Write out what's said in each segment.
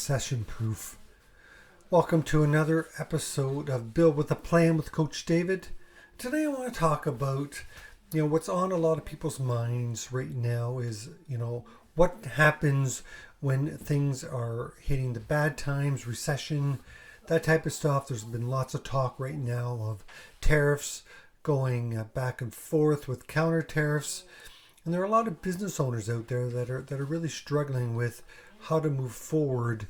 Recession-Proof. Welcome to another episode of Build with a Plan with Coach David. Today I want to talk about, what's on a lot of people's minds right now is, what happens when things are hitting the bad times, recession, that type of stuff. There's been lots of talk right now of tariffs going back and forth with counter tariffs. And there are a lot of business owners out there that are really struggling with how to move forward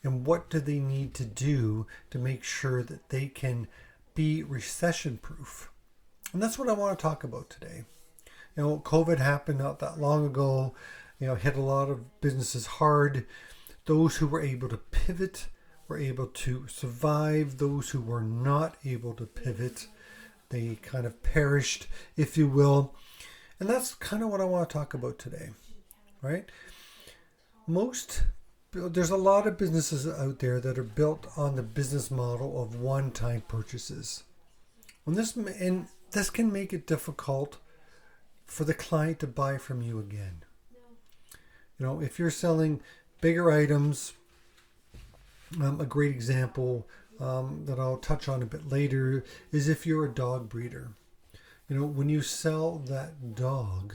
and what do they need to do to make sure that they can be recession proof. And that's what I want to talk about today. COVID happened not that long ago, hit a lot of businesses hard. Those who were able to pivot were able to survive. Those who were not able to pivot, they kind of perished, if you will. And that's kind of what I want to talk about today, right? There's a lot of businesses out there that are built on the business model of one-time purchases. And this can make it difficult for the client to buy from you again. If you're selling bigger items, a great example that I'll touch on a bit later is if you're a dog breeder. When you sell that dog,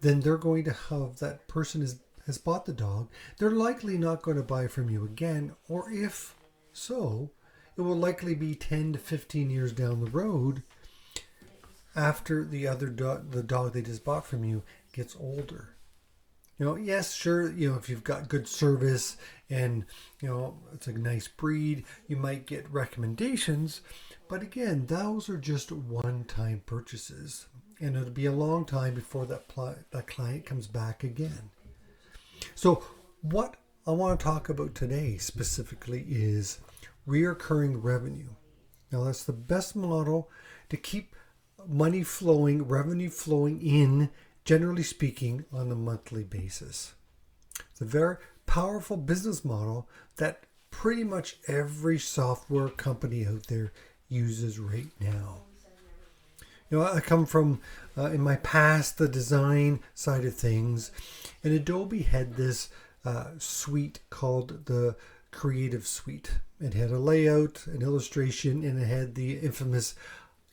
then they're going to have, that person has bought the dog. They're likely not going to buy from you again, or if so, it will likely be 10 to 15 years down the road after the dog they just bought from you gets older. Yes, sure, if you've got good service and, it's a nice breed, you might get recommendations. But again, those are just one-time purchases. And it'll be a long time before that client comes back again. So what I want to talk about today specifically is reoccurring revenue. Now that's the best model to keep money flowing, revenue flowing in, generally speaking, on a monthly basis. It's a very powerful business model that pretty much every software company out there uses right now. I come from, in my past, the design side of things, and Adobe had this suite called the Creative Suite. It had a layout, an illustration, and it had the infamous,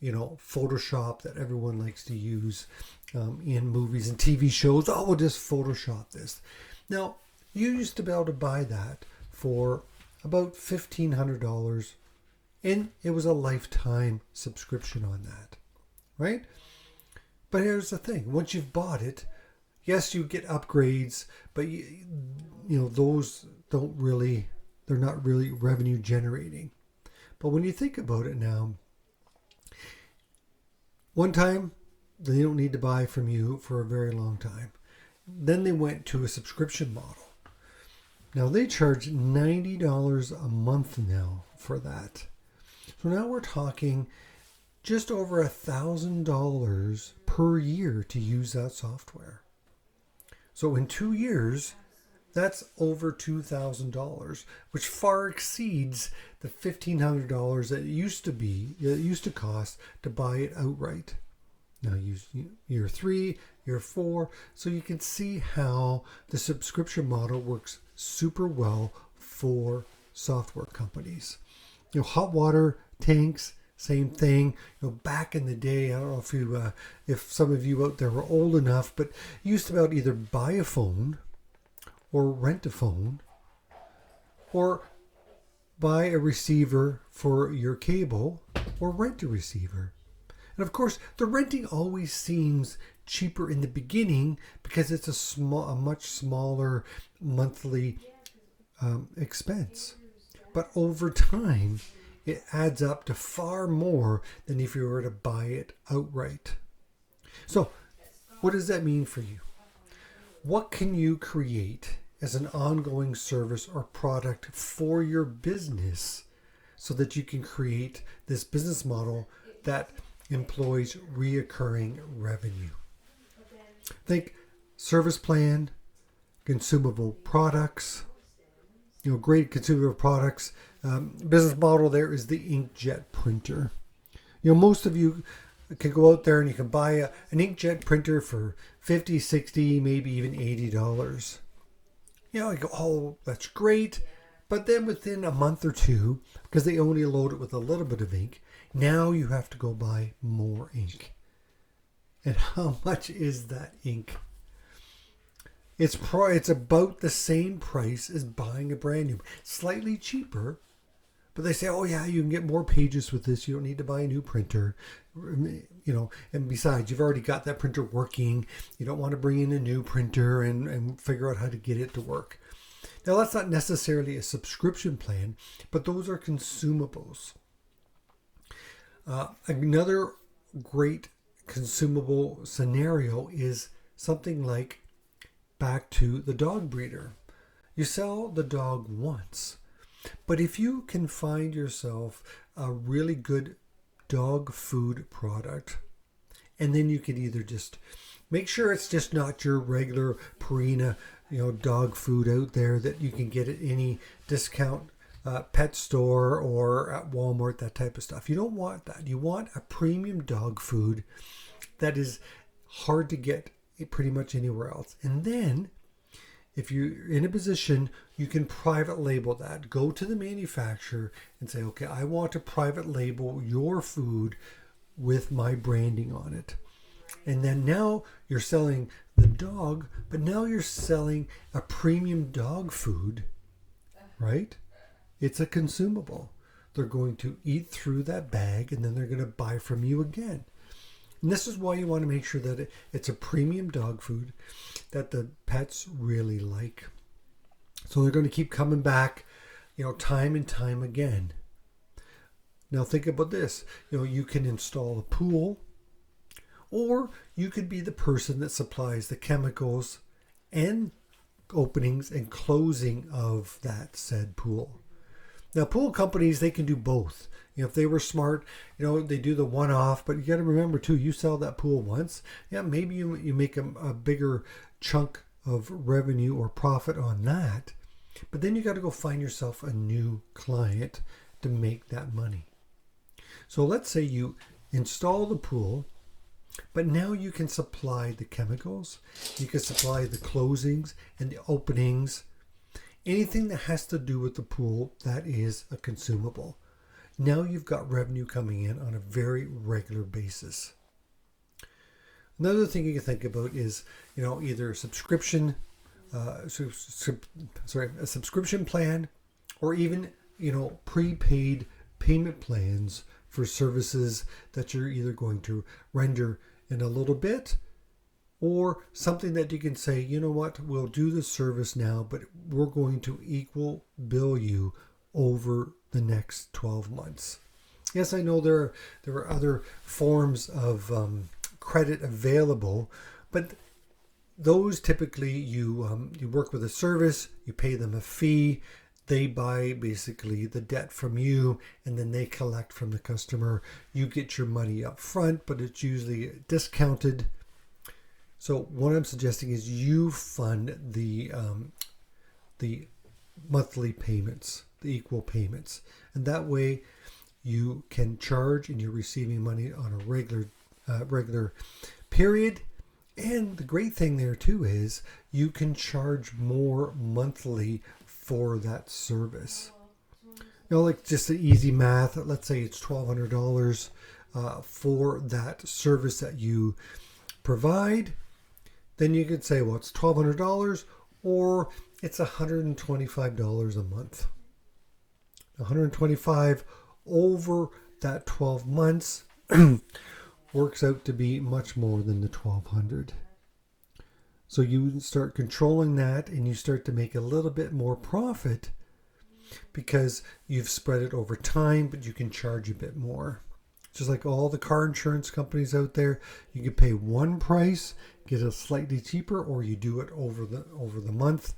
Photoshop that everyone likes to use in movies and TV shows. Oh, we'll just Photoshop this. Now, you used to be able to buy that for about $1,500, and it was a lifetime subscription on that. Right? But here's the thing. Once you've bought it, yes, you get upgrades, but those they're not really revenue generating. But when you think about it now, one time, they don't need to buy from you for a very long time. Then they went to a subscription model. Now they charge $90 a month now for that. So now we're talking just over $1,000 per year to use that software. So in 2 years, that's over $2,000, which far exceeds the $1,500 that it used to cost to buy it outright. Now use year 3, year 4, so you can see how the subscription model works super well for software companies. Hot water tanks, same thing. Back in the day, I don't know if some of you out there were old enough, but you used to be able to either buy a phone or rent a phone or buy a receiver for your cable or rent a receiver. And of course, the renting always seems cheaper in the beginning because it's a much smaller monthly expense. But over time, it adds up to far more than if you were to buy it outright. So, what does that mean for you? What can you create as an ongoing service or product for your business so that you can create this business model that employs reoccurring revenue? Think service plan, consumable products, great consumable products. Business model there is the inkjet printer. Most of you can go out there and you can buy an inkjet printer for $50, $60, maybe even $80. You go, oh, that's great. But then within a month or two, because they only load it with a little bit of ink, now you have to go buy more ink. And how much is that ink? It's about the same price as buying a brand new, slightly cheaper. But they say, oh yeah, you can get more pages with this. You don't need to buy a new printer. And besides, you've already got that printer working. You don't want to bring in a new printer and figure out how to get it to work. Now, that's not necessarily a subscription plan, but those are consumables. Another great consumable scenario is something like back to the dog breeder. You sell the dog once, but if you can find yourself a really good dog food product, and then you can either just make sure it's just not your regular Purina, dog food out there that you can get at any discount pet store or at Walmart, that type of stuff. You don't want that. You want a premium dog food that is hard to get pretty much anywhere else. And then if you're in a position, you can private label that. Go to the manufacturer and say, okay, I want to private label your food with my branding on it. And then now you're selling the dog, but now you're selling a premium dog food, right? It's a consumable. They're going to eat through that bag and then they're going to buy from you again. And this is why you want to make sure that it's a premium dog food that the pets really like. So they're going to keep coming back, time and time again. Now think about this. You can install a pool, or you could be the person that supplies the chemicals and openings and closing of that said pool. Now, pool companies, they can do both. If they were smart, they do the one-off, but you got to remember too, you sell that pool once, maybe you make a bigger chunk of revenue or profit on that, but then you got to go find yourself a new client to make that money. So let's say you install the pool, but now you can supply the chemicals, you can supply the closings and the openings, anything that has to do with the pool that is a consumable. Now you've got revenue coming in on a very regular basis. Another thing you can think about is, either a subscription plan, or even, prepaid payment plans for services that you're either going to render in a little bit, or something that you can say, we'll do the service now, but we're going to equal bill you over the next 12 months. Yes, I know there are other forms of credit available, but those typically you work with a service, you pay them a fee, they buy basically the debt from you, and then they collect from the customer. You get your money up front, but it's usually discounted. So what I'm suggesting is you fund the monthly payments, the equal payments, and that way you can charge and you're receiving money on a regular period. And the great thing there too is you can charge more monthly for that service. Like just the easy math, let's say it's $1,200 for that service that you provide. Then you could say, well, it's $1,200 or it's $125 a month. $125 over that 12 months works out to be much more than the $1,200. So you start controlling that and you start to make a little bit more profit because you've spread it over time, but you can charge a bit more. Just like all the car insurance companies out there, you can pay one price, get it slightly cheaper, or you do it over the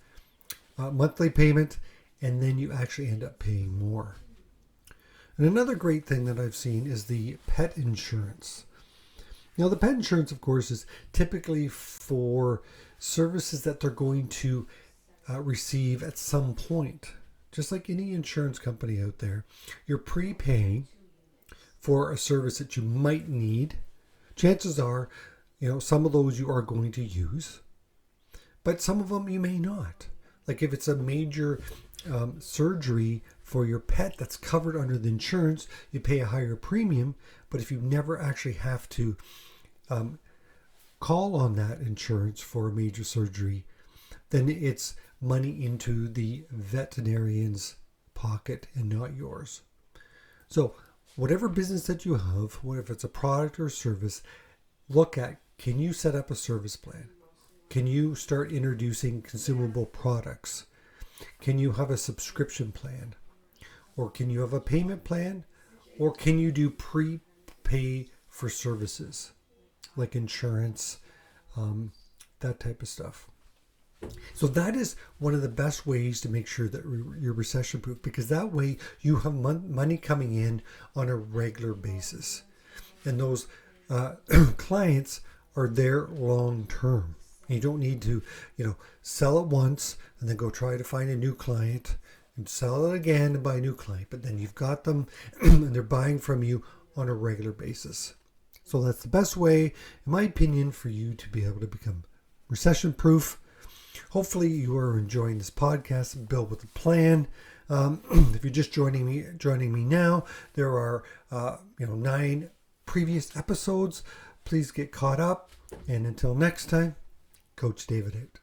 monthly payment, and then you actually end up paying more. And another great thing that I've seen is the pet insurance. Now, the pet insurance, of course, is typically for services that they're going to receive at some point. Just like any insurance company out there, you're prepaying for a service that you might need. Chances are, some of those you are going to use, but some of them you may not. Like if it's a major surgery for your pet that's covered under the insurance, you pay a higher premium. But if you never actually have to call on that insurance for a major surgery, then it's money into the veterinarian's pocket and not yours. So whatever business that you have, whether it's a product or service, look at, can you set up a service plan? Can you start introducing consumable products? Can you have a subscription plan? Or can you have a payment plan? Or can you do prepay for services like insurance, that type of stuff? So that is one of the best ways to make sure that you're recession proof, because that way you have money coming in on a regular basis. And those clients are there long term. You don't need to, sell it once and then go try to find a new client and sell it again and buy a new client. But then you've got them and they're buying from you on a regular basis. So that's the best way, in my opinion, for you to be able to become recession proof. Hopefully you are enjoying this podcast, Build with a Plan. If you're just joining me now, there are 9 previous episodes. Please get caught up. And until next time, Coach David out.